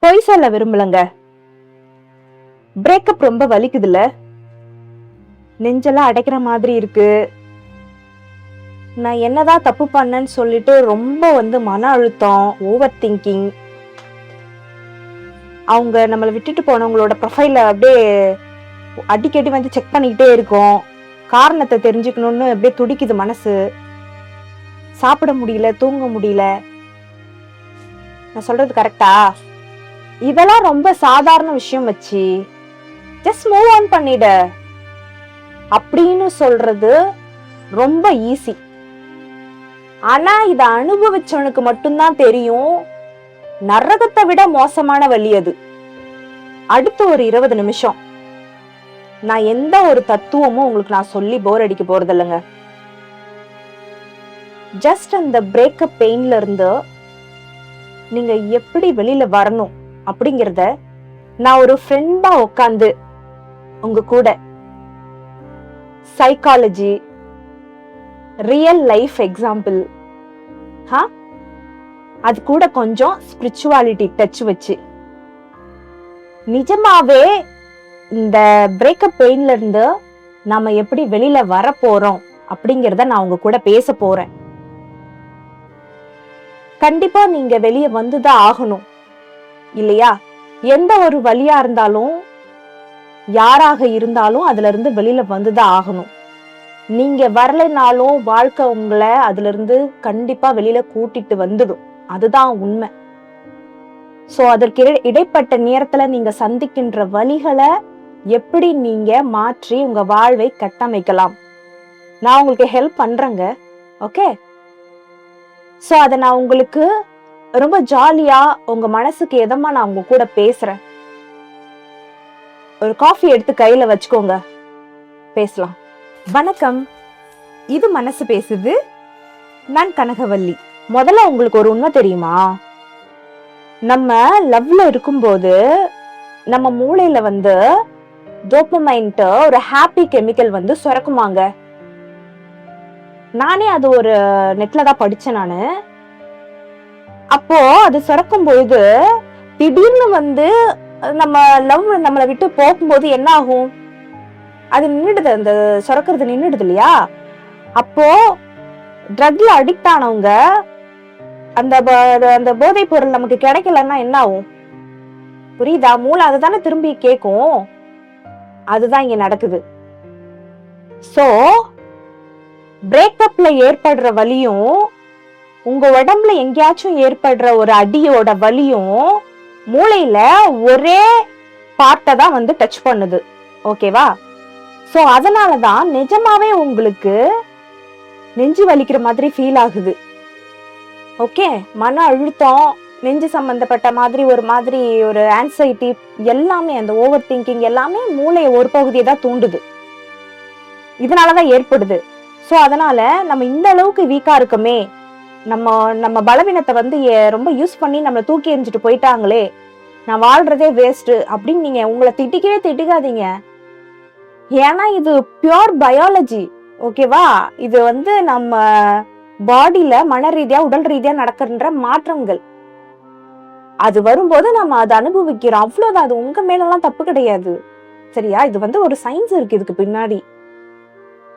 பொய் சொல்ல விரும்பலங்க. பிரேக்கப் ரொம்ப வலிக்குதுல்ல, நெஞ்செல்லாம் அடைக்கிற மாதிரி இருக்கு. நான் என்னதான் தப்பு பண்ணேன்னு சொல்லிட்டு ரொம்ப மன அழுத்தம், ஓவர் திங்கிங். அவங்க நம்மளை விட்டுட்டு போனவங்களோட ப்ரொஃபைல அப்படியே அடிக்கடி செக் பண்ணிக்கிட்டே இருக்கோம். காரணத்தை தெரிஞ்சுக்கணும்னு அப்படியே துடிக்குது மனசு. சாப்பிட முடியல, தூங்க முடியல. நான் சொல்றது கரெக்டா? இதெல்லாம் ரொம்ப சாதாரண விஷயம் வச்சு ஜஸ்ட் மூவ் ஆன் பண்ணிட அப்படின்னு சொல்றது ரொம்ப ஈஸி. ஆனா இத அனுபவிச்சவனுக்கு மட்டும்தான் தெரியும் நரகத்தை விட மோசமான வழி அது. அடுத்த ஒரு 20 நிமிஷம் நான் எந்த ஒரு தத்துவமும் உங்களுக்கு நான் சொல்லி போர் அடிக்க போறது இல்லைங்க. ஜஸ்ட் அந்த பிரேக்கப் பெயின்ல இருந்து நீங்க எப்படி வெளியில வரணும் அப்படிங்கிறத நான் ஒரு ஃப்ரெண்டா உட்காந்து உங்க கூட சைக்காலஜி, ரியல் லைஃப் எக்ஸாம்பிள், அது கூட கொஞ்சம் ஸ்பிரிச்சுவாலிட்டி டச் வச்சு நிஜமாவே இந்த பிரேக்கப் பெயின்ல இருந்து நாம எப்படி வெளியில வர போறோம் அப்படிங்கிறத நான் உங்க கூட பேச போறேன். கண்டிப்பா நீங்க வெளியே வந்துதான் ஆகணும் இல்லையா? எந்த ஒரு வழியா இருந்தாலும், யாராக இருந்தாலும் அதுல இருந்து வெளியில வந்துதான் ஆகணும். நீங்க வரலைனாலும் வாழ்க்கை உங்களை அதுல இருந்து கண்டிப்பா வெளியில கூட்டிட்டு வந்துடும். அதுதான் உண்மை. சோ அதற்கு இடைப்பட்ட நேரத்துல நீங்க சந்திக்கின்ற வழிகளை எப்படி நீங்க மாற்றி உங்க வாழ்வை கட்டமைக்கலாம், நான் உங்களுக்கு ஹெல்ப் பண்றேங்க. ஓகே, சோ அத நான் உங்களுக்கு ரொம்ப ஜாலியா உங்க மனசுக்கு எதமா நான் உங்க கூட பேசுறேன். ஒரு காஃபி எடுத்து கையில வச்சுக்கோங்க, பேசலாம். வணக்கம், இது மனசு பேசுது. நான் கனகவல்லி. முதல்ல உங்களுக்கு ஒரு உண்மை தெரியுமா? நம்ம லவ்ல இருக்கும்போது நம்ம மூளையில டோபமைன்ட்டு ஒரு ஹாப்பி கெமிக்கல் சுரக்குமாங்க. நானே அது ஒரு நெட்ல தான் படிச்சேன் நானு. அப்போ அது சுரக்கும் பொழுது திடீர்னு நம்ம லவ் நம்மளை விட்டு போகும்போது என்ன ஆகும்? அது நின்றுடுது, அந்த சுரக்கிறது நின்றுடுது இல்லையா? அப்போ ட்ரக்ல அடிக்ட் ஆனவங்க அந்த போதை பொருள் நமக்கு கிடைக்கலன்னா என்ன ஆகும்? புரியுதா? மூளை அதுதானே திரும்பி கேட்கும். அதுதான் இங்க நடக்குது. சோ பிரேக்கப்ல ஏற்படுற வலியும் உங்க உடம்புல எங்கேயாச்சும் ஏற்படுற ஒரு அடியோட வலியும் மூளையில ஒரே பார்ட்டை தான் டச் பண்ணுது. ஓகேவா? சோ அதனாலதான் நிஜமாவே உங்களுக்கு நெஞ்சு வலிக்கிற மாதிரி ஃபீல் ஆகுது. ஓகே, மன அழுத்தம், நெஞ்சு சம்பந்தப்பட்ட மாதிரி ஒரு ஆன்சைட்டி, எல்லாமே அந்த ஓவர் திங்கிங் எல்லாமே மூளைய ஒரு பகுதியை தான் தூண்டுது. இதனாலதான் ஏற்படுது. சோ அதனால நம்ம இந்த அளவுக்கு வீக்கா இருக்கமே, நம்ம பலவீனத்தை ரொம்ப யூஸ் பண்ணி நம்மளை தூக்கி எறிஞ்சிட்டு போயிட்டாங்களே, நான் வாழ்றதே வேஸ்ட் அப்படின்னு நீங்க உங்களை திட்டிக்கவே திட்டிக்காதீங்க. ஏன்னா இது பியூர் பயாலஜி. ஓகேவா? இது நம்ம பாடியில மன ரீதியா உடல் ரீதியா நடக்கின்ற மாற்றங்கள். அது வரும்போது நம்ம அதை அனுபவிக்கிறோம், அவ்வளவுதான். அது உங்க மேலெல்லாம் தப்பு கிடையாது. சரியா? இது ஒரு சயின்ஸ் இருக்கு இதுக்கு பின்னாடி.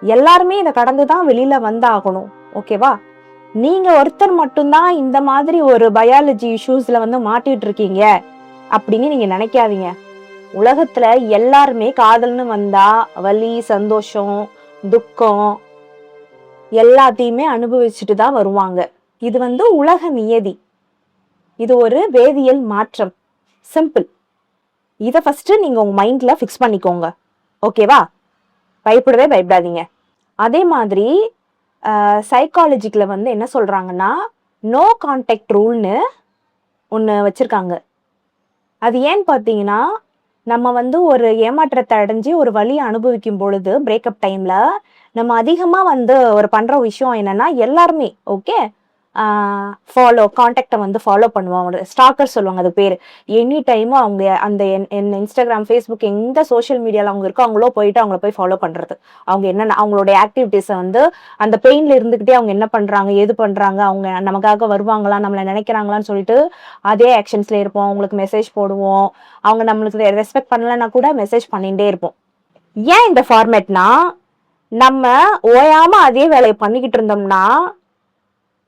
எல்லாருமே இதை கடந்துதான் வெளியில வந்தாகணும். ஓகேவா? நீங்க ஒருத்தர் மட்டும்தான் இந்த மாதிரி ஒரு பயாலஜி இஷ்யூஸ்ல மாட்டிட்டு இருக்கீங்க அப்படின்னு நீங்க நினைக்காதீங்க. உலகத்துல எல்லாருமே காதல்னு வந்தா வலி, சந்தோஷம், துக்கம் எல்லாத்தையுமே அனுபவிச்சுட்டு தான் வருவாங்க. இது உலக நியதி. இது ஒரு வேதியியல் மாற்றம். சிம்பிள். இதை ஃபர்ஸ்ட் நீங்க உங்க மைண்ட்ல ஃபிக்ஸ் பண்ணிக்கோங்க. ஓகேவா? பயப்படவே பயப்படாதீங்க. அதே மாதிரி சைக்காலஜிக்கல என்ன சொல்றாங்கன்னா, நோ கான்டாக்ட் ரூல்னு ஒன்று வச்சிருக்காங்க. அது ஏன்னு பார்த்தீங்கன்னா, நம்ம ஒரு ஏமாற்றத்தை அடைஞ்சு ஒரு வலியை அனுபவிக்கும் பொழுது பிரேக்கப் டைம்ல நம்ம அதிகமா ஒரு பண்ற விஷயம் என்னன்னா, எல்லாருமே ஓகே காண்டாக்டை வந்து ஃபாலோ பண்ணுவாங்க. ஸ்டாக்கர் சொல்லுவாங்க அது பேர். எனி டைமும் அவங்க அந்த இன்ஸ்டாகிராம், ஃபேஸ்புக் எந்த சோஷியல் மீடியாவில் அவங்க இருக்கோ அவங்களோ போயிட்டு அவங்கள போய் ஃபாலோ பண்ணுறது. அவங்க என்னென்ன அவங்களுடைய ஆக்டிவிட்டீஸை வந்து அந்த பெயினில் இருந்துக்கிட்டே அவங்க என்ன பண்ணுறாங்க, எது பண்ணுறாங்க, அவங்க நமக்காக வருவாங்களா, நம்மளை நினைக்கிறாங்களான்னு சொல்லிட்டு அதே ஆக்ஷன்ஸில் இருப்போம். அவங்களுக்கு மெசேஜ் போடுவோம். அவங்க நம்மளுக்கு ரெஸ்பெக்ட் பண்ணலைன்னா கூட மெசேஜ் பண்ணிகிட்டே இருப்போம். ஏன் இந்த ஃபார்மேட்னா, நம்ம ஓயாம அதே வேலையை பண்ணிக்கிட்டு இருந்தோம்னா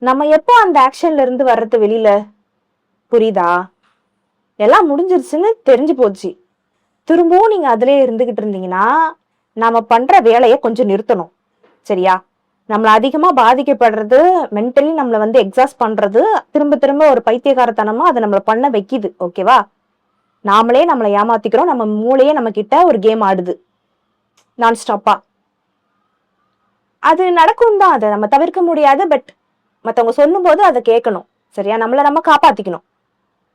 நம்ம எப்போ அந்த ஆக்ஷன்ல இருந்து வர்றது வெளியில? புரியுதா? எல்லாம் முடிஞ்சிருச்சுன்னு தெரிஞ்சு போச்சு. திரும்பவும் நீங்க அதுலயே இருந்துகிட்டு இருந்தீங்கன்னா நாம பண்ற வேலையை கொஞ்சம் நிறுத்தணும். சரியா? நம்மள அதிகமா பாதிக்கப்படுறது, மென்டலி நம்மள வந்து எக்ஸாஸ்ட் பண்றது, திரும்ப திரும்ப ஒரு பைத்தியக்காரத்தனமா அதை நம்மள பண்ண வைக்குது. ஓகேவா? நாமளே நம்மளை ஏமாத்திக்கிறோம். நம்ம மூளையே நம்ம கிட்ட ஒரு கேம் ஆடுது நான் ஸ்டாப்பா. அது நடக்கும் தான், அதை நம்ம தவிர்க்க முடியாது. பட் மற்றவங்க சொல்லும் போது அதை கேட்கணும். சரியா? நம்மளை நம்ம காப்பாத்திக்கணும்.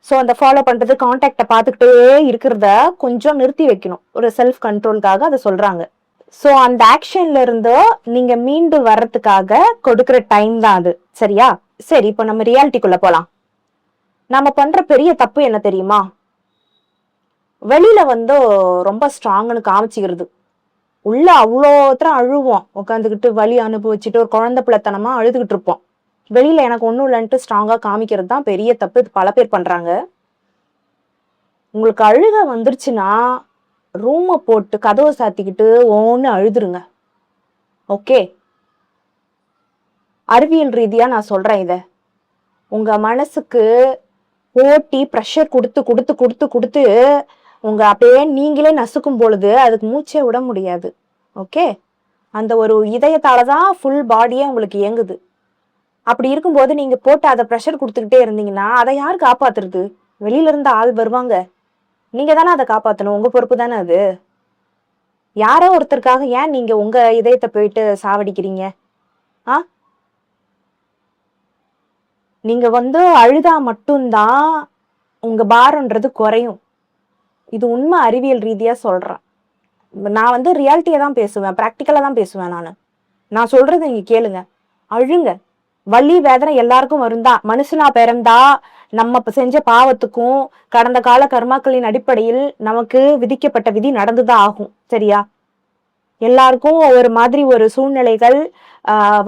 ஸோ அந்த ஃபாலோ பண்றது, கான்டாக்டை பார்த்துக்கிட்டே இருக்கிறத கொஞ்சம் நிறுத்தி வைக்கணும். ஒரு செல்ஃப் கண்ட்ரோலுக்காக அதை சொல்றாங்க. ஸோ அந்த ஆக்ஷன்ல இருந்து நீங்க மீண்டு வர்றதுக்காக கொடுக்குற டைம் தான் அது. சரியா? சரி, இப்போ நம்ம ரியாலிட்டிக்குள்ள போலாம். நம்ம பண்ற பெரிய தப்பு என்ன தெரியுமா? வெளியில வந்து ரொம்ப ஸ்ட்ராங்னு காமிச்சிக்கிறது. உள்ள அவ்வளோத்தரம் அழுவோம், உட்காந்துக்கிட்டு வலி அனுபவிச்சுட்டு ஒரு குழந்தை பிள்ளைத்தனமா அழுதுகிட்டு இருப்போம். வெளியில எனக்கு ஒன்றும் இல்லைன்ட்டு ஸ்ட்ராங்கா காமிக்கிறது தான் பெரிய தப்பு. இது பல பேர் பண்றாங்க. உங்களுக்கு அழுக வந்துருச்சுன்னா ரூமை போட்டு கதவை சாத்திக்கிட்டு ஒன்னு அழுதுருங்க. ஓகே? அறிவியல் ரீதியா நான் சொல்றேன் இத. உங்க மனசுக்கு ஓட்டி ப்ரெஷர் கொடுத்து கொடுத்து கொடுத்து கொடுத்து உங்க அப்படியே நீங்களே நசுக்கும் பொழுது அதுக்கு மூச்சே விட முடியாது. ஓகே? அந்த ஒரு இதயத்தாலதான் ஃபுல் பாடியே உங்களுக்கு இயங்குது. அப்படி இருக்கும்போது நீங்க போட்டு அதை ப்ரெஷர் கொடுத்துக்கிட்டே இருந்தீங்கன்னா அதை யார் காப்பாத்துறது? வெளியில இருந்து ஆள் வருவாங்க, நீங்க தானே அதை காப்பாத்தணும். உங்க பொறுப்பு தானே அது. யாரோ ஒருத்தருக்காக ஏன் நீங்க உங்க இதயத்தை போயிட்டு சாவடிக்கிறீங்க? நீங்க வந்து அழுதா மட்டும்தான் உங்க பாரம்ன்றது குறையும். இது உண்மை. அறிவியல் ரீதியா சொல்றேன். நான் வந்து ரியாலிட்டியை தான் பேசுவேன், ப்ராக்டிக்கலா தான் பேசுவேன். நான் சொல்றது நீங்க கேளுங்க. அழுங்க. வலி வேதனை எல்லாருக்கும் வருந்தா. மனுஷனா பிறந்தா நம்ம செஞ்ச பாவத்துக்கும் கடந்த கால கர்மாக்களின் அடிப்படையில் நமக்கு விதிக்கப்பட்ட விதி நடந்துதான் ஆகும். சரியா? எல்லாருக்கும் ஒவ்வொரு மாதிரி ஒரு சூழ்நிலைகள்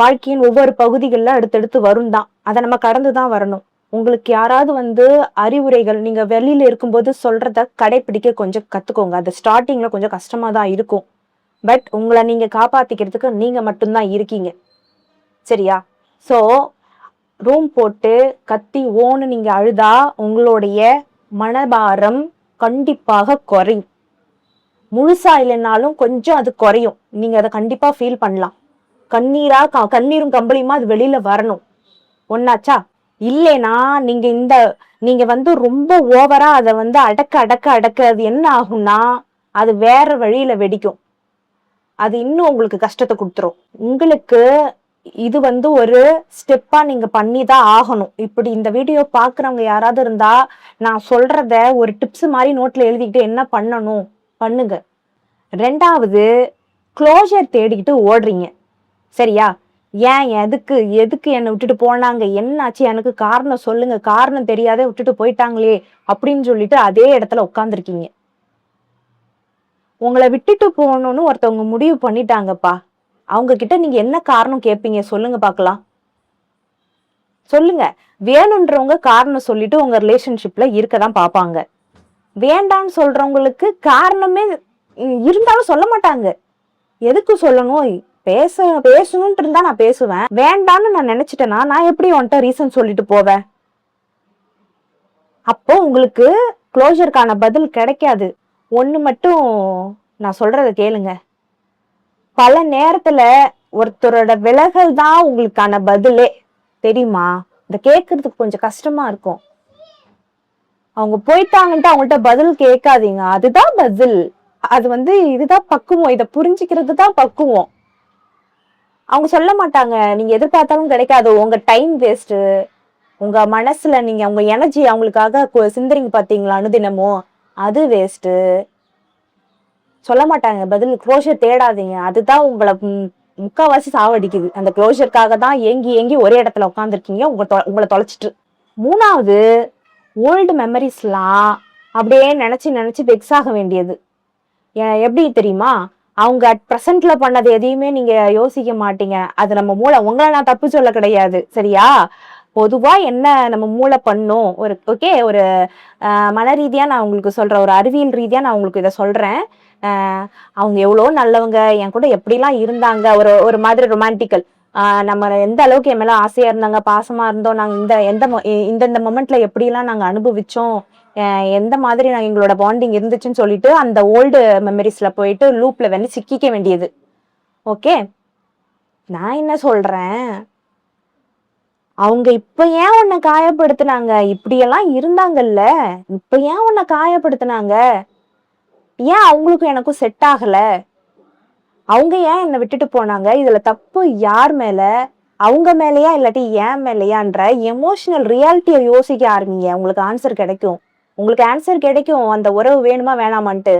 வாழ்க்கையின் ஒவ்வொரு பகுதிகளில் அடுத்தடுத்து வரும் தான். அதை நம்ம கடந்துதான் வரணும். உங்களுக்கு யாராவது வந்து அறிவுரைகள் நீங்க வெளியில இருக்கும்போது சொல்றத கடைபிடிக்க கொஞ்சம் கத்துக்கோங்க. அது ஸ்டார்டிங்ல கொஞ்சம் கஷ்டமா தான் இருக்கும். பட் உங்களை நீங்க காப்பாத்திக்கிறதுக்கு நீங்க மட்டும்தான் இருக்கீங்க. சரியா? ஸோ ரூம் போட்டு கத்தி ஓன்னு நீங்க அழுதா உங்களுடைய மனபாரம் கண்டிப்பாக குறையும். முழுசா இல்லைன்னாலும் கொஞ்சம் அது குறையும். நீங்க அதை கண்டிப்பா ஃபீல் பண்ணலாம். கண்ணீரும் கம்பளியுமா அது வெளியில வரணும். ஒன்னாச்சா? இல்லைனா நீங்க வந்து ரொம்ப ஓவரா அதை வந்து அடக்க அது என்ன ஆகும்னா அது வேற வழியில வெடிக்கும். அது இன்னும் உங்களுக்கு கஷ்டத்தை கொடுத்துரும். உங்களுக்கு இது வந்து ஒரு ஸ்டெப்பா நீங்க பண்ணிதான் ஆகணும். இப்படி இந்த வீடியோ பாக்குறவங்க யாராவது இருந்தா நான் சொல்றத ஒரு டிப்ஸ் மாதிரி நோட்ல எழுதிக்கிட்டு என்ன பண்ணணும் பண்ணுங்க. ரெண்டாவது, க்ளோஷர் தேடிக்கிட்டு ஓடுறீங்க. சரியா? ஏன் எதுக்கு என்னை விட்டுட்டு போனாங்க, என்னாச்சு, எனக்கு காரணம் சொல்லுங்க, காரணம் தெரியாத விட்டுட்டு போயிட்டாங்களே அப்படின்னு சொல்லிட்டு அதே இடத்துல உட்காந்துருக்கீங்க. உங்களை விட்டுட்டு போகணும்னு ஒருத்தவங்க முடிவு பண்ணிட்டாங்கப்பா. அவங்க கிட்ட நீங்க என்ன காரணம் கேட்பீங்க? சொல்லுங்க பாக்கலாம். சொல்லுங்க. வேணுன்றவங்க காரணம் சொல்லிட்டு உங்க ரிலேஷன்ஷிப்ல இருக்கதான் பாப்பாங்க. வேண்டான்னு சொல்றவங்களுக்கு காரணமே இருந்தாலும் சொல்ல மாட்டாங்க. எதுக்கு சொல்லணும்? பேசணும்னு இருந்தா நான் பேசுவேன். வேண்டான்னு நான் நினைச்சிட்டேன்னா நான் எப்படி உன்கிட்ட ரீசன் சொல்லிட்டு போவேன்? அப்போ உங்களுக்கு க்ளோஷருக்கான பதில் கிடைக்காது. ஒண்ணு மட்டும் நான் சொல்றத கேளுங்க. பல நேரத்துல ஒருத்தரோட விலகல் தான் உங்களுக்கான பதிலே. தெரியுமா? இத கேட்கறதுக்கு கொஞ்சம் கஷ்டமா இருக்கும். அவங்க போயிட்டாங்கன்ட்டு அவங்கள்ட்ட பதில் கேட்காதீங்க. அதுதான் பதில். அது வந்து இதுதான் பக்குவம். இதை புரிஞ்சுக்கிறது தான் பக்குவம். அவங்க சொல்ல மாட்டாங்க. நீங்க எதிர்பார்த்தாலும் கிடைக்காது. உங்க டைம் வேஸ்ட். உங்க மனசுல நீங்க உங்க எனர்ஜி அவங்களுக்காக சிந்தரிங்க பாத்தீங்களா அனுதினமும், அது வேஸ்ட். சொல்ல மாட்டாங்க பதில். க்ளோஷர் தேடாதீங்க. அதுதான் உங்களை முக்காவாசி சாவடிக்குது. அந்த க்ளோஷருக்காக தான் ஏங்கி ஏங்கி ஒரே இடத்துல உட்காந்துருக்கீங்க, உங்களை தொலைச்சிட்டு. 3வது, ஓல்டு மெமரிஸ்லாம் அப்படியே நினைச்சு நினைச்சு வெக்ஸ் ஆக வேண்டியது. எப்படி தெரியுமா? அவங்க அட் ப்ரெசென்ட்ல பண்ணது எதையுமே நீங்க யோசிக்க மாட்டீங்க. அது நம்ம மூளை, உங்களை நான் தப்பு சொல்ல கிடையாது, சரியா? பொதுவா என்ன நம்ம மூளை பண்ணும், ஒரு ஓகே, ஒரு மன ரீதியா நான் உங்களுக்கு சொல்றேன், ஒரு அறிவியல் ரீதியா நான் உங்களுக்கு இதை சொல்றேன். அவங்க எவ்வளோ நல்லவங்க, என் கூட எப்படிலாம் இருந்தாங்க, ஒரு ஒரு மாதிரி ரொமான்டிக்கல், நம்ம எந்த அளவுக்கு என் மேல ஆசையா இருந்தாங்க, பாசமா இருந்தோம், நாங்க இந்த மொமெண்ட்ல எப்படிலாம் நாங்க அனுபவிச்சோம், எந்த மாதிரி நாங்க எங்களோட பாண்டிங் இருந்துச்சுன்னு சொல்லிட்டு அந்த ஓல்டு மெமரிஸ்ல போயிட்டு லூப்ல வந்து சிக்கிக்க வேண்டியது. ஓகே, நான் என்ன சொல்றேன், அவங்க இப்ப ஏன் உன்னை காயப்படுத்தினாங்க, இப்படியெல்லாம் இருந்தாங்கல்ல, இப்ப ஏன் உன்னை காயப்படுத்தினாங்க, ஏன் அவங்களுக்கும் எனக்கும் செட் ஆகல, அவங்க ஏன் என்னை விட்டுட்டு போனாங்க, இதுல தப்பு யார் மேல, அவங்க மேலயா இல்லாட்டி ஏன் மேலையான்ற எமோஷனல் ரியாலிட்டியை யோசிக்க ஆரம்பிங்க. உங்களுக்கு ஆன்சர் கிடைக்கும். உங்களுக்கு ஆன்சர் கிடைக்கும், அந்த உறவு வேணுமா வேணாமான்ட்டு.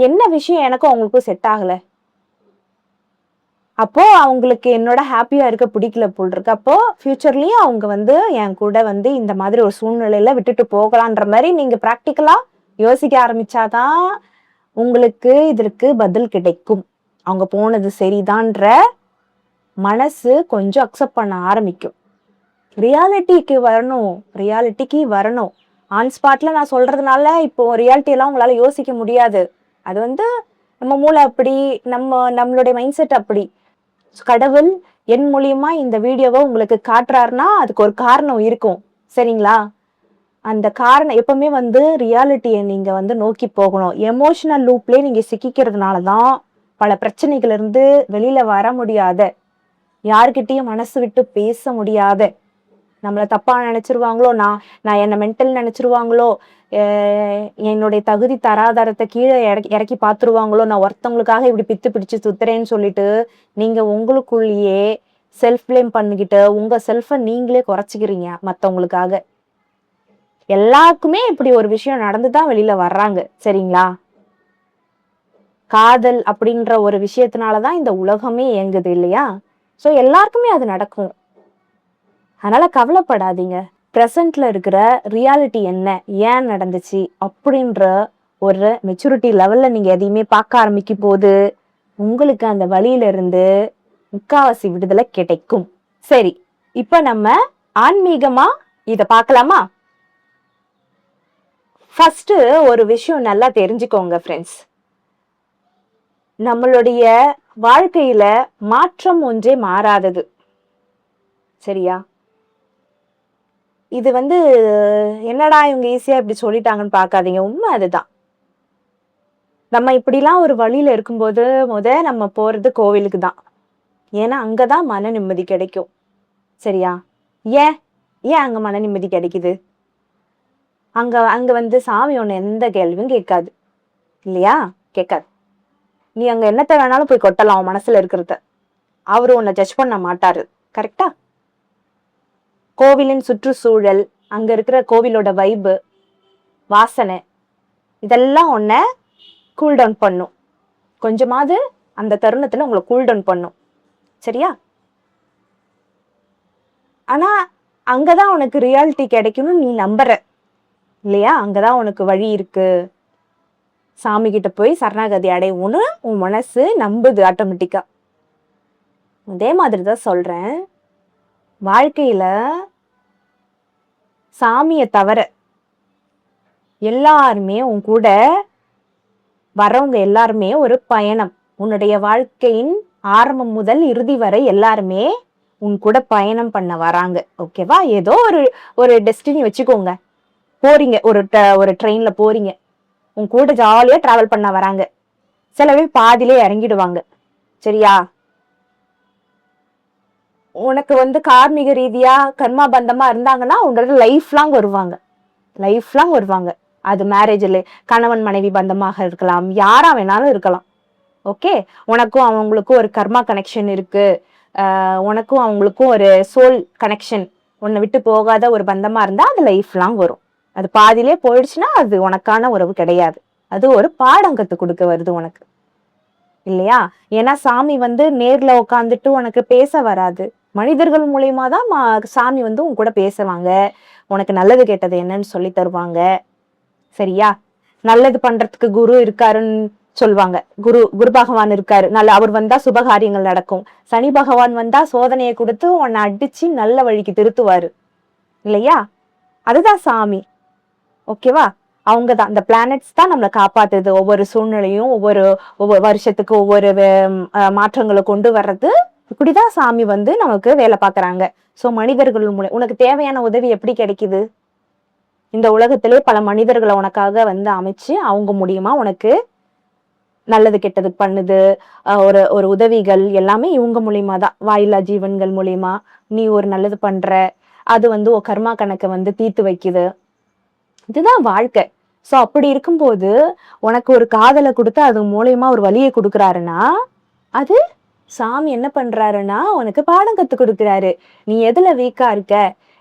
என்ன விஷயம் எனக்கும் அவங்களுக்கும் செட் ஆகல, அப்போ அவங்களுக்கு என்னோட ஹாப்பியா இருக்க பிடிக்கல போல் இருக்கு, அப்போ ஃபியூச்சர்லயும் அவங்க வந்து என் கூட வந்து இந்த மாதிரி ஒரு சூழ்நிலையில விட்டுட்டு போகலான்ற மாதிரி நீங்க பிராக்டிக்கலா யோசிக்க ஆரம்பிச்சாதான் உங்களுக்கு இதற்கு பதில் கிடைக்கும். அவங்க போனது சரிதான்ற மனசு கொஞ்சம் அக்செப்ட் பண்ண ஆரம்பிக்கும். ரியாலிட்டிக்கு வரணும். ஆன் ஸ்பாட்ல நான் சொல்றதுனால இப்போ ரியாலிட்டி எல்லாம் உங்களால யோசிக்க முடியாது. அது வந்து நம்ம மூளை அப்படி, நம்மளுடைய மைண்ட் செட் அப்படி. கடவுள் என் மூலியமா இந்த வீடியோவை உங்களுக்கு காட்டுறாருன்னா அதுக்கு ஒரு காரணம் இருக்கும், சரிங்களா? அந்த காரணம் எப்பவுமே வந்து ரியாலிட்டியை நீங்க வந்து நோக்கி போகணும். எமோஷனல் லூப்லயே நீங்க சிக்கிக்கிறதுனாலதான் பல பிரச்சனைகள் இருந்து வெளியில வர முடியாத, யாருக்கிட்டையும் மனசு விட்டு பேச முடியாத, நம்மள தப்பா நினைச்சிருவாங்களோ, நான் என்ன மென்டல் நினைச்சிருவாங்களோ, என்னுடைய தகுதி தராதரத்தை கீழே இறக்கி பார்த்துருவாங்களோ, நான் ஒருத்தவங்களுக்காக இப்படி பித்து பிடிச்சு சுத்துறேன்னு சொல்லிட்டு நீங்க உங்களுக்குள்ளேயே செல்ஃப் பிளேம் பண்ணிக்கிட்டு உங்க செல்ஃபை நீங்களே குறைச்சிக்கிறீங்க மற்றவங்களுக்காக. எல்லாருக்குமே இப்படி ஒரு விஷயம் நடந்துதான் வெளியில வர்றாங்க, சரிங்களா? காதல் அப்படின்ற ஒரு விஷயத்தினாலதான் இந்த உலகமே இயங்குது இல்லையா? சோ எல்லாருக்குமே அது நடக்கும். அதனால கவலைப்படாதீங்க. ப்ரெசன்ட்ல இருக்கிற ரியாலிட்டி என்ன, ஏன் நடந்துச்சு அப்படின்ற ஒரு மெச்சூரிட்டி லெவல்ல நீங்க எதையுமே பார்க்க ஆரம்பிக்கும் போது உங்களுக்கு அந்த வழியில இருந்து முக்காவாசி விடுதலை கிடைக்கும். சரி, இப்ப நம்ம ஆன்மீகமா இத பார்க்கலாமா? ஃபர்ஸ்ட் ஒரு விஷயம் நல்லா தெரிஞ்சுக்கோங்க ஃப்ரெண்ட்ஸ். நம்மளுடைய வாழ்க்கையில மாற்றம் ஒன்றே மாறாதது, சரியா? இது வந்து என்னடா இவங்க ஈஸியா இப்படி சொல்லிட்டாங்கன்னு பார்க்காதீங்க, உண்மை அதுதான். நம்ம இப்படிலாம் ஒரு வழியில இருக்கும்போது நம்ம போறது கோவிலுக்கு தான். ஏன்னா அங்கதான் மன நிம்மதி கிடைக்கும், சரியா? ஏன் ஏன் அங்க மன நிம்மதி கிடைக்குது? அங்க வந்து சாமி ஒண்ணு எந்த கேள்வியும் கேட்காது, இல்லையா? கேட்காது. நீ அங்க என்னத்தை வேணாலும் போய் கொட்டலாம் மனசுல இருக்கிறத, அவரு உன்னை ஜட்ஜ் பண்ண மாட்டாரு, கரெக்டா? கோவிலின் சுற்றுச்சூழல், அங்க இருக்கிற கோவிலோட வைப்பு, வாசனை, இதெல்லாம் உன்னை கூல் டவுன் பண்ணும். கொஞ்சமாவது அந்த தருணத்துல உங்களை கூல் டவுன் பண்ணும், சரியா? ஆனா அங்கதான் உனக்கு ரியாலிட்டி கிடைக்கணும்னு நீ நம்புற, இல்லையா? அங்கதான் உனக்கு வழி இருக்கு, சாமி கிட்ட போய் சரணாகதி அடையும்னு உன் மனசு நம்புது ஆட்டோமேட்டிக்கா. அதே மாதிரிதான் சொல்றேன், வாழ்க்கையில சாமியை தவிர எல்லாருமே உன் கூட வரவங்க எல்லாருமே ஒரு பயணம். உன்னுடைய வாழ்க்கையின் ஆரம்பம் முதல் இறுதி வரை எல்லாருமே உன் கூட பயணம் பண்ண வராங்க, ஓகேவா? ஏதோ ஒரு டெஸ்டினி வச்சுக்கோங்க. போறீங்க, ஒரு ட்ரெயின்ல போறீங்க, உன் கூட ஜாலியா டிராவல் பண்ண வராங்க. சில பேர் பாதியிலே இறங்கிடுவாங்க, சரியா? உனக்கு வந்து கார்மிக ரீதியா கர்மா பந்தமா இருந்தாங்கன்னா உங்களோட லைஃப் லாங் வருவாங்க. அது மேரேஜ்ல கணவன் மனைவி பந்தமாக இருக்கலாம், யாரா வேணாலும் இருக்கலாம், ஓகே? உனக்கும் அவங்களுக்கும் ஒரு கர்மா கனெக்ஷன் இருக்கு, உனக்கும் அவங்களுக்கும் ஒரு சோல் கனெக்ஷன், உன்னை விட்டு போகாத ஒரு பந்தமா இருந்தா அது லைஃப் லாங் வரும். அது பாதியிலே போயிடுச்சுன்னா அது உனக்கான உறவு கிடையாது, அது ஒரு பாடம் கத்து கொடுக்க வருது உனக்கு. இல்லையா? ஏன்னா சாமி வந்து நேர்ல உட்காந்துட்டு உனக்கு பேச வராது. மனிதர்கள் மூலியமா தான் சாமி வந்து உன் கூட பேசுவாங்க. உனக்கு நல்லது கெட்டது என்னன்னு சொல்லி தருவாங்க. சரியா? நல்லது பண்றதுக்கு குரு இருக்காருன்னு சொல்லுவாங்க. குரு பகவான் இருக்காரு. அவர் வந்தா சுபகாரியங்கள் நடக்கும். சனி பகவான் வந்தா சோதனையை கொடுத்து உன்னை அடிச்சு நல்ல வழிக்கு திருத்துவாரு. இல்லையா? அதுதான் சாமி. ஓகேவா? அவங்கதான், இந்த பிளானட்ஸ் தான் நம்மளை காப்பாத்துது. ஒவ்வொரு சூழ்நிலையும் ஒவ்வொரு வருஷத்துக்கு ஒவ்வொரு மாற்றங்களை கொண்டு வர்றது. இப்படிதான் சாமி வந்து நமக்கு வேலை பாக்குறாங்க. சோ மனிதர்கள் மூலம் உனக்கு தேவையான உதவி எப்படி கிடைக்குது? இந்த உலகத்திலே பல மனிதர்களை உனக்காக வந்து அமைச்சு அவங்க மூலியமா உனக்கு நல்லது கெட்டது பண்ணுது. ஒரு ஒரு உதவிகள் எல்லாமே இவங்க மூலியமா தான். வாயில்லா ஜீவன்கள் மூலியமா நீ ஒரு நல்லது பண்ற, அது வந்து ஒரு கர்மா கணக்கை வந்து தீர்த்து வைக்குது. இதுதான் வாழ்க்கை. சோ அப்படி இருக்கும்போது உனக்கு ஒரு காதலை கொடுத்து அது மூலியமா ஒரு வலியை கொடுக்குறாருன்னா, அது சாமி என்ன பண்றாருன்னா உனக்கு பாடம் கத்து கொடுக்குறாரு. நீ எதுல வீக்கா இருக்க,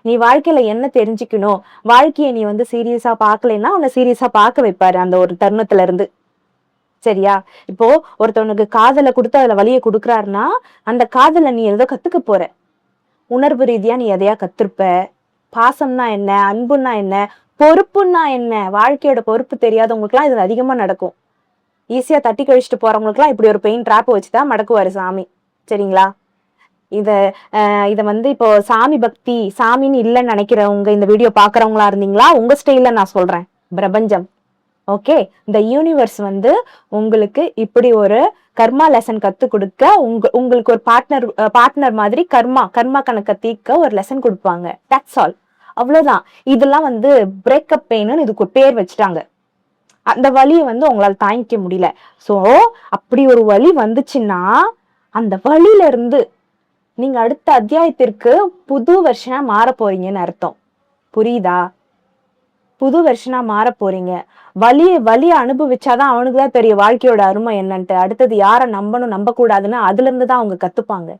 நீ வாழ்க்கையில என்ன தெரிஞ்சுக்கணும், வாழ்க்கைய நீ வந்து சீரியஸா பாக்கலைன்னா உன்னை சீரியஸா பார்க்க வைப்பாரு அந்த ஒரு தருணத்துல இருந்து. சரியா? இப்போ ஒருத்தவனுக்கு காதலை கொடுத்து அதுல வலியை கொடுக்குறாருன்னா அந்த காதலை நீ ஏதோ கத்துக்க போற. உணர்வு ரீதியா நீ எதையா கத்திருப்ப. பாசம்னா என்ன, அன்புன்னா என்ன, பொறுப்புன்னா என்ன, வாழ்க்கையோட பொறுப்பு தெரியாதவங்களுக்கு எல்லாம் இது அதிகமா நடக்கும். ஈஸியா தட்டி கழிச்சுட்டு போறவங்களுக்கு எல்லாம் இப்படி ஒரு பெயின் டிராப் வச்சுதான் மடக்குவாரு சாமி. சரிங்களா? இத வந்து இப்போ சாமி பக்தி சாமின்னு இல்லைன்னு நினைக்கிறவங்க இந்த வீடியோ பாக்குறவங்களா இருந்தீங்களா, உங்க ஸ்டைல நான் சொல்றேன். பிரபஞ்சம், ஓகே, இந்த யூனிவர்ஸ் வந்து உங்களுக்கு இப்படி ஒரு கர்மா லெசன் கத்து கொடுக்க உங்களுக்கு ஒரு பார்ட்னர் மாதிரி கர்மா கணக்க தீர்க்க ஒரு லெசன் கொடுப்பாங்க. That's all. அவ்வளவுதான். இதெல்லாம் வந்து பிரேக்கப் பெயின்னு இதுக்கு ஒரு பேர் வச்சுட்டாங்க. அந்த வலியை வந்து உங்களால தாங்கிக்க முடியல. சோ அப்படி ஒரு வலி வந்துச்சுன்னா அந்த வலியில இருந்து நீங்க அடுத்த அத்தியாயத்திற்கு புது வருஷனா மாற போறீங்கன்னு அர்த்தம். புரியுதா? புது வருஷனா மாற போறீங்க. வலிய அனுபவிச்சாதான் அவனுக்குதான் தெரியும் வாழ்க்கையோட அருமை என்னன்ட்டு. அடுத்தது யார நம்பணும் நம்ப கூடாதுன்னு அதுல இருந்துதான் அவங்க கத்துப்பாங்க.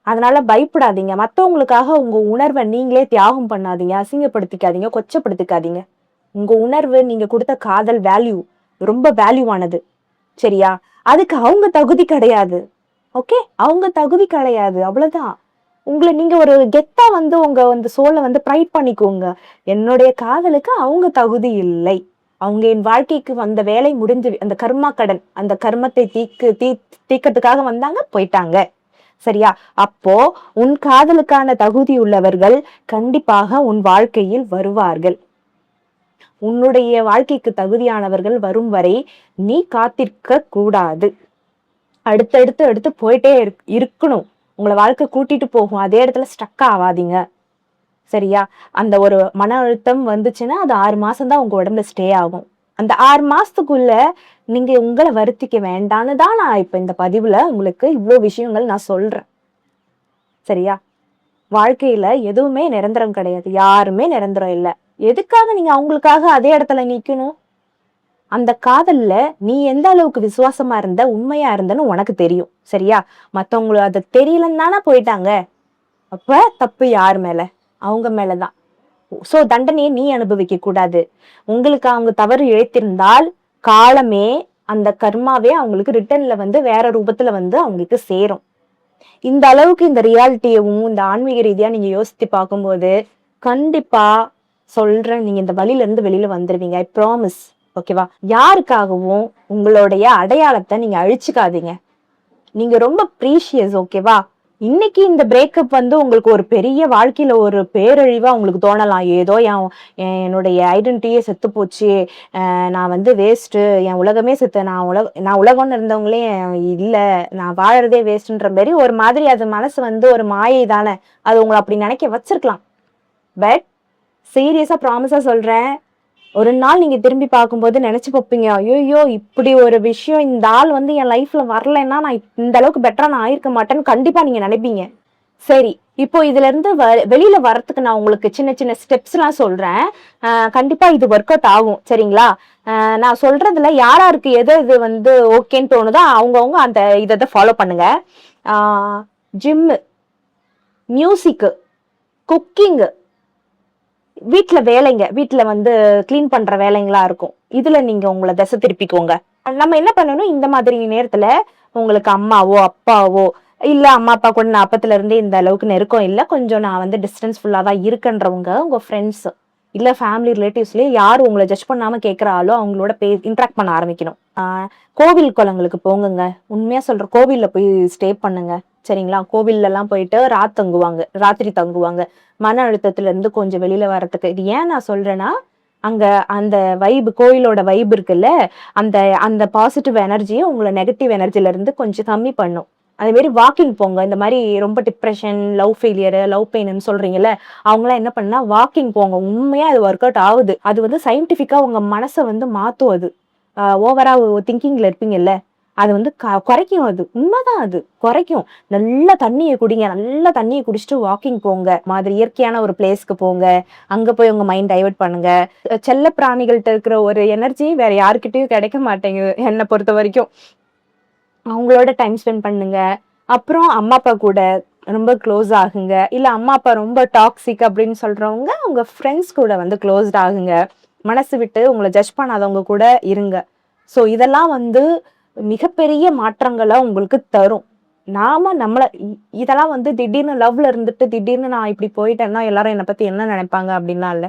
அதனால பயப்படாதீங்க. மத்தவங்களுக்காக உங்க உணர்வை நீங்களே தியாகம் பண்ணாதீங்க, அசிங்கப்படுத்திக்காதீங்க, கொச்சப்படுத்திக்காதீங்க. உங்க உணர்வு, நீங்க கொடுத்த காதல் வேல்யூ ரொம்ப வேல்யூவானது. சரியா? அதுக்கு அவங்க தகுதி கிடையாது. ஓகே, அவங்க தகுதி கிடையாது. அவ்வளவுதான். உங்களை நீங்க ஒரு கெத்தா வந்து உங்க வந்து சோலை வந்து ப்ரைட் பண்ணிக்கோங்க. என்னுடைய காதலுக்கு அவங்க தகுதி இல்லை. அவங்க என் வாழ்க்கைக்கு வந்த வேலை முடிஞ்சு, அந்த கர்மா கடன், அந்த கர்மத்தை தீக்கிறதுக்காக வந்தாங்க, போயிட்டாங்க. சரியா? அப்போ உன் காதலுக்கான தகுதி உள்ளவர்கள் கண்டிப்பாக உன் வாழ்க்கையில் வருவார்கள். உன்னுடைய வாழ்க்கைக்கு தகுதியானவர்கள் வரும் வரை நீ காத்திருக்க கூடாது. அடுத்து போயிட்டே இருக்கணும். உங்களை வாழ்க்கை கூட்டிட்டு போகும். அதே இடத்துல ஸ்டக் ஆகாதீங்க. சரியா? அந்த ஒரு மன அழுத்தம் வந்துச்சுன்னா அது 6 மாசம் தான் உங்க உடம்புல ஸ்டே ஆகும். அந்த 6 மாசத்துக்குள்ள நீங்க உங்களை வருத்திக்க வேண்டான்னு தான் நான் இப்ப இந்த பதிவுல உங்களுக்கு இவ்வளவு விஷயங்கள் நான் சொல்றேன். சரியா? வாழ்க்கையில எதுவுமே நிரந்தரம் கிடையாது. யாருமே நிரந்தரம் இல்லை. எதுக்காக நீங்க அவங்களுக்காக அதே இடத்துல நிக்கணும்? அந்த காதல்ல நீ எந்த அளவுக்கு விசுவாசமா இருந்த, உண்மையா இருந்தன்னு உனக்கு தெரியும். சரியா? மத்தவங்களுக்கு அது தெரியலன்னு தானே போயிட்டாங்க. அப்ப தப்பு யார் மேல? அவங்க மேலதான். சோ தண்டனையை நீ அனுபவிக்க கூடாது. உங்களுக்கு அவங்க தவறு இழைத்திருந்தால் காலமே அந்த கர்மாவே அவங்களுக்கு ரிட்டர்ன்ல வந்து வேற ரூபத்துல வந்து அவங்களுக்கு சேரும். இந்த அளவுக்கு இந்த ரியாலிட்டியவும் இந்த ஆன்மீக ரீதியா நீங்க யோசித்து பார்க்கும்போது கண்டிப்பா சொல்றேன், நீங்க இந்த வழியில இருந்து வெளியில வந்துருவீங்க. I promise. ஓகேவா? யாருக்காகவும் உங்களுடைய அடையாளத்தை நீங்க அழிச்சுக்காதீங்க. நீங்க ரொம்ப ப்ரீஷியஸ். ஓகேவா? இன்னைக்கு இந்த பிரேக்கப் வந்து உங்களுக்கு ஒரு பெரிய வாழ்க்கையில ஒரு பேரழிவா உங்களுக்கு தோணலாம். ஏதோ என்னுடைய ஐடென்டிட்டியே செத்து போச்சு, நான் வந்து வேஸ்ட், என் உலகமே செத்து, நான் உலகம்னு இருந்தவங்களே இல்ல, நான் வாழறதே வேஸ்ட்ன்ற மாதிரி ஒரு மாதிரி அது மனசு வந்து ஒரு மாயை தானே, அது உங்களை அப்படி நினைக்க வச்சிருக்கலாம். பட் சீரியஸா ப்ராமிஸா சொல்றேன், ஒரு நாள் நீங்க திரும்பி பார்க்கும்போது நினைச்சு பார்ப்பீங்க, ஐயோ இப்படி ஒரு விஷயம் இந்த ஆள் வந்து என் லைஃப்ல வரலைன்னா நான் இந்த அளவுக்கு பெட்டரா நான் ஆயிருக்க மாட்டேன்னு கண்டிப்பா நீங்க நினைப்பீங்க. சரி, இப்போ இதுல இருந்து வெளியில வர்றதுக்கு நான் உங்களுக்கு சின்ன சின்ன ஸ்டெப்ஸ் எல்லாம் சொல்றேன். கண்டிப்பா இது ஒர்க் அவுட் ஆகும். சரிங்களா? நான் சொல்றதுல யாராருக்கு எது இது வந்து ஓகேன்னு தோணுதோ அவங்கவுங்க அந்த இதை ஃபாலோ பண்ணுங்க. ஜிம்மு, மியூசிக்கு, குக்கிங்கு, வீட்டுல வேலைங்க, வீட்டுல வந்து கிளீன் பண்ற வேலைங்களா இருக்கும். இதுல நீங்க உங்களை திசை திருப்பிக்கோங்க. நம்ம என்ன பண்ணணும், இந்த மாதிரி நேரத்துல உங்களுக்கு அம்மாவோ அப்பாவோ இல்ல அம்மா அப்பா கூட நான் அப்பத்துல இருந்தே இந்த அளவுக்கு நெருக்கம் இல்ல, கொஞ்சம் நான் வந்து டிஸ்டன்ஸ் ஃபுல்லா தான் இருக்குன்றவங்க, உங்க ஃப்ரெண்ட்ஸ் இல்ல ஃபேமிலி ரிலேட்டிவ்ஸ்லயே யாரு உங்களை ஜட்ஜ் பண்ணாம கேட்கறாலோ அவங்களோட இன்டராக்ட் பண்ண ஆரம்பிக்கணும். கோவில் குளங்களுக்கு போங்குங்க. உண்மையா சொல்ற, கோவில்ல போய் ஸ்டே பண்ணுங்க. சரிங்களா? கோவில்ல எல்லாம் போயிட்டு ராத்திரி தங்குவாங்க. மன அழுத்தத்துல இருந்து கொஞ்சம் வெளியில வர்றதுக்கு. இது ஏன் நான் சொல்றேன்னா, அங்க அந்த கோயிலோட வைப் இருக்குல்ல, அந்த அந்த பாசிட்டிவ் எனர்ஜியும் உங்களை நெகட்டிவ் எனர்ஜில இருந்து கொஞ்சம் கம்மி பண்ணும். அதே மாதிரி வாக்கிங் போங்க. இந்த மாதிரி ரொம்ப டிப்ரெஷன், லவ் ஃபெயிலியர், லவ் பெயின்னு சொல்றீங்கல்ல, அவங்களாம் என்ன பண்ணா வாக்கிங் போங்க. உண்மையா அது ஒர்க் அவுட் ஆகுது. அது வந்து சயின்டிபிக்கா உங்க மனசை வந்து மாத்தும். அது ஓவரா திங்கிங்ல இருப்பீங்கல்ல, அது வந்து குறைக்கும். அது உண்மைதான், அது குறைக்கும். நல்ல தண்ணியை குடிங்க. நல்ல தண்ணியை குடிச்சிட்டு வாக்கிங் போங்க. மாதிரி இயற்கையான ஒரு பிளேஸ்க்கு போங்க. அங்க போய் உங்க மைண்ட் டைவர்ட் பண்ணுங்க. செல்ல பிராணிகள்கிட்ட இருக்கிற ஒரு எனர்ஜி வேற யாருக்கிட்டையும் கிடைக்க மாட்டேங்குது என்னை பொறுத்த வரைக்கும். அவங்களோட டைம் ஸ்பெண்ட் பண்ணுங்க. அப்புறம் அம்மா அப்பா கூட ரொம்ப க்ளோஸ் ஆகுங்க. இல்ல அம்மா அப்பா ரொம்ப டாக்ஸிக் அப்படின்னு சொல்றவங்க உங்க ஃப்ரெண்ட்ஸ் கூட வந்து க்ளோஸ்ட் ஆகுங்க. மனசு விட்டு உங்களை ஜட்ஜ் பண்ணாதவங்க கூட இருங்க. ஸோ இதெல்லாம் வந்து மிகப்பெரிய மாற்றங்களை உங்களுக்கு தரும். நாம நம்மள இதெல்லாம் வந்து திடீர்னு லவ்ல இருந்துட்டு திடீர்னு நான் இப்படி போயிட்டேன்னா எல்லாரும் என்னை பத்தி என்ன நினைப்பாங்க அப்படின்லாம் இல்ல.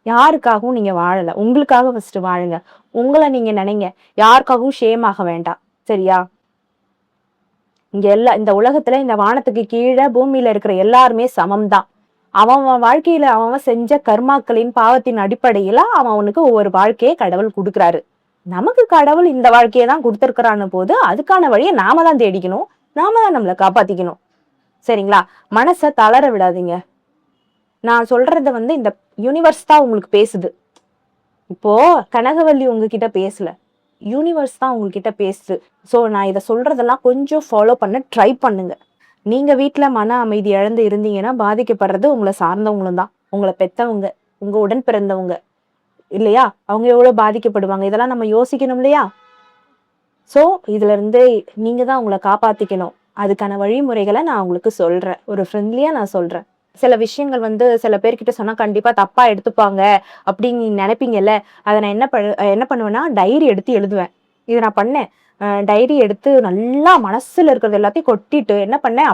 யாருக்காகவும் நீங்க வாழல, உங்களுக்காக ஃபர்ஸ்ட் வாழுங்க. உங்களை நீங்க நினைங்க. யாருக்காகவும் ஷேம் ஆக வேண்டாம். சரியா? இங்க இந்த உலகத்துல இந்த வானத்துக்கு கீழே பூமியில இருக்கிற எல்லாருமே சமம் தான். அவன் வாழ்க்கையில அவன் செஞ்ச கர்மாக்களின் பாவத்தின் அடிப்படையில அவனுக்கு ஒவ்வொரு வாழ்க்கையை கடவுள் கொடுக்குறாரு. நமக்கு கடவுள் இந்த வாழ்க்கையை தான் கொடுத்திருக்கிறான்னு போது அதுக்கான வழியை நாம தான் தேடிக்கணும். நாம தான் நம்மளை காப்பாத்திக்கணும். சரிங்களா? மனசை தளர விடாதீங்க. நான் சொல்றத வந்து இந்த யூனிவர்ஸ் தான் உங்களுக்கு பேசுது. இப்போ கனகவல்லி உங்ககிட்ட பேசல, யூனிவர்ஸ் தான் உங்ககிட்ட பேசுது. ஸோ நான் இதை சொல்றதெல்லாம் கொஞ்சம் ஃபாலோ பண்ண ட்ரை பண்ணுங்க. நீங்க வீட்டுல மன அமைதி இழந்து இருந்தீங்கன்னா பாதிக்கப்படுறது உங்களை சார்ந்தவங்களும் தான். உங்களை பெத்தவங்க, உங்க உடன் பிறந்தவங்க இல்லையா? அவங்க எவ்வளவு பாதிக்கப்படுவாங்க, இதெல்லாம் நம்ம யோசிக்கணும் இல்லையா? ஸோ இதுல இருந்து நீங்க தான் உங்களை காப்பாத்திக்கணும். அதுக்கான வழிமுறைகளை நான் உங்களுக்கு சொல்றேன். ஒரு ஃப்ரெண்ட்லியா நான் சொல்றேன். சில விஷயங்கள் வந்து சில பேர்கிட்ட சொன்னா கண்டிப்பா தப்பா எடுத்துப்பாங்க அப்படின்னு நீங்க நினைப்பீங்கல்ல, அதை நான் என்ன பண்ணுவேன்னா டைரி எடுத்து எழுதுவேன். இது நான் பண்ணேன். டைரி எடுத்து நல்லா மனசுல இருக்கிறது எல்லாத்தையும் கொட்டிட்டு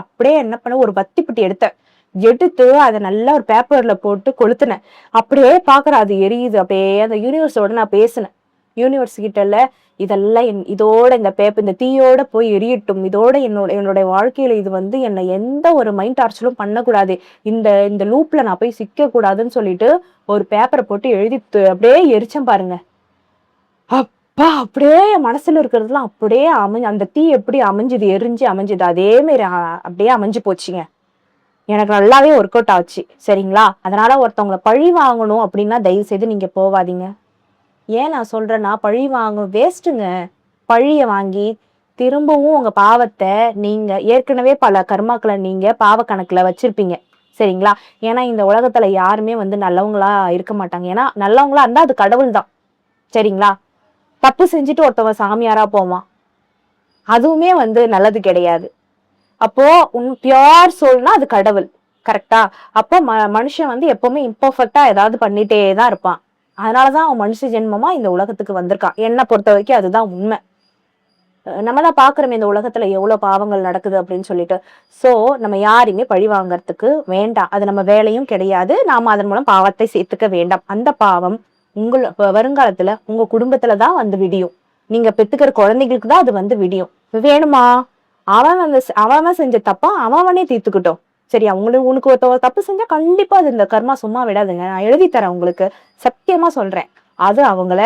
அப்படியே என்ன பண்ண ஒரு பத்திப்பட்டி எடுத்து அதை நல்லா ஒரு பேப்பர்ல போட்டு கொளுத்துனேன். அப்படியே பாக்குறேன் அது எரியுது. அப்படியே அந்த யூனிவர்ஸோட நான் பேசினேன். யூனிவர்ஸ் கிட்ட இதெல்லாம் இதோட இந்த தீயோட போய் எரியட்டும். இதோட என்னுடைய வாழ்க்கையில இது வந்து என்னை எந்த ஒரு மைண்ட் டார்ச்சரும் பண்ணக்கூடாது. இந்த லூப்ல நான் போய் சிக்க கூடாதுன்னு சொல்லிட்டு ஒரு பேப்பரை போட்டு எழுதி அப்படியே எரிச்சேன் பாருங்க. அப்பா அப்படியே மனசுல இருக்கிறதுலாம் அப்படியே அந்த தீ எப்படி எரிஞ்சு அமைஞ்சுது அதே மாதிரி அப்படியே அமைஞ்சு போச்சுங்க. எனக்கு நல்லாவே ஒர்க் அவுட் ஆச்சு. சரிங்களா? அதனால ஒருத்தவங்களை பழி வாங்கணும் அப்படின்னா தயவு செய்து நீங்க போவாதீங்க. ஏன் நான் சொல்றேன்னா, பழி வாங்கும் வேஸ்ட்டுங்க. பழிய வாங்கி திரும்பவும் உங்க பாவத்தை நீங்க ஏற்கனவே பல கர்மாக்களை நீங்க பாவ கணக்குல வச்சிருப்பீங்க. சரிங்களா? ஏன்னா இந்த உலகத்துல யாருமே வந்து நல்லவங்களா இருக்க மாட்டாங்க. ஏன்னா நல்லவங்களா இருந்தா அது கடவுள் தான். சரிங்களா? தப்பு செஞ்சுட்டு ஒருத்தவங்க சாமியாரா போவான், அதுவுமே வந்து நல்லது கிடையாது. அப்போ பியோர் சோல்னா அது கடவுள். கரெக்டா? அப்போ மனுஷன் வந்து எப்பவுமே இம்பர்ஃபெக்டா ஏதாவது பண்ணிட்டே தான் இருப்பான். அதனாலதான் அவன் மனுஷ ஜென்மமா இந்த உலகத்துக்கு வந்திருக்கான். என்னை பொறுத்த வரைக்கும் அதுதான் உண்மை. நம்ம தான் பாக்குறோமே இந்த உலகத்துல எவ்வளவு பாவங்கள் நடக்குது அப்படின்னு சொல்லிட்டு. சோ நம்ம யாரையுமே பழி வாங்கறதுக்கு வேண்டாம். அது நம்ம வேலையும் கிடையாது. நாம அதன் மூலம் பாவத்தை சேர்த்துக்க வேண்டாம். அந்த பாவம் வருங்காலத்துல உங்க குடும்பத்துலதான் வந்து விடியும். நீங்க பெத்துக்கிற குழந்தைகளுக்கு தான் அது வந்து விடியும். வேணுமா? அவன் செஞ்ச தப்பா அவனே தீர்த்துக்கிட்டோம். சரியா? உனக்கு ஒருத்தவங்க தப்பு செஞ்சா கண்டிப்பா அது இந்த கர்மா சும்மா விடாதுங்க. நான் எழுதி தரேன் உங்களுக்கு, சத்தியமா சொல்றேன். அது அவங்கள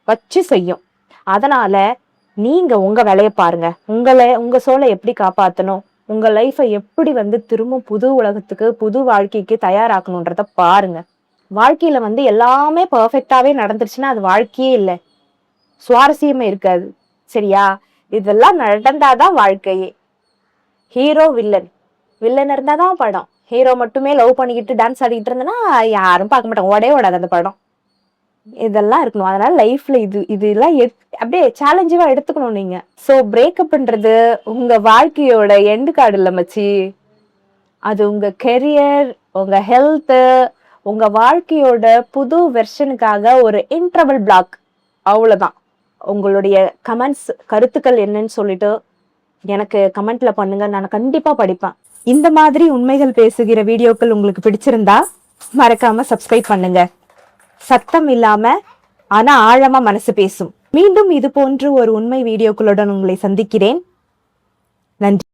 வச்சு செய்யும். அதனால நீங்க உங்க வேலையை பாருங்க. உங்க சோலை எப்படி காப்பாத்தணும், உங்க லைஃபை எப்படி வந்து திரும்ப புது உலகத்துக்கு புது வாழ்க்கைக்கு தயாராக்கணும்ன்றத பாருங்க. வாழ்க்கையில வந்து எல்லாமே பெர்ஃபெக்டாவே நடந்துருச்சுன்னா அது வாழ்க்கையே இல்லை, சுவாரஸ்யமே இருக்காது. சரியா? இதெல்லாம் நடந்தாதான் வாழ்க்கையே. ஹீரோ வில்லன் இருந்தாதான் படம். ஹீரோ மட்டுமே லவ் பண்ணிக்கிட்டு டான்ஸ் ஆடிக்கிட்டு இருந்தேன்னா யாரும் பார்க்க மாட்டாங்க, ஓடாது அந்த படம். இதெல்லாம் இருக்கணும். அதனால லைஃப்ல இதெல்லாம் அப்படியே சேலஞ்சிவா எடுத்துக்கணும் நீங்க. சோ பிரேக்கப்ன்றது உங்க வாழ்க்கையோட எண்டு கார்டு இல்ல மச்சி. அது உங்க கெரியர், உங்க ஹெல்த், உங்க வாழ்க்கையோட புது வெர்ஷனுக்காக ஒரு இன்டர்வல் பிளாக். அவ்வளவுதான். உங்களுடைய கமெண்ட்ஸ், கருத்துக்கள் என்னன்னு சொல்லிட்டு எனக்கு கமெண்ட்ல பண்ணுங்க, நான் கண்டிப்பா படிப்பேன். இந்த மாதிரி உண்மைகள் பேசுகிற வீடியோக்கள் உங்களுக்கு பிடிச்சிருந்தா மறக்காம சப்ஸ்கிரைப் பண்ணுங்க. சத்தம் இல்லாம ஆனா ஆழமா மனசு பேசும். மீண்டும் இது போன்று ஒரு உண்மை வீடியோக்களுடன் உங்களை சந்திக்கிறேன். நன்றி.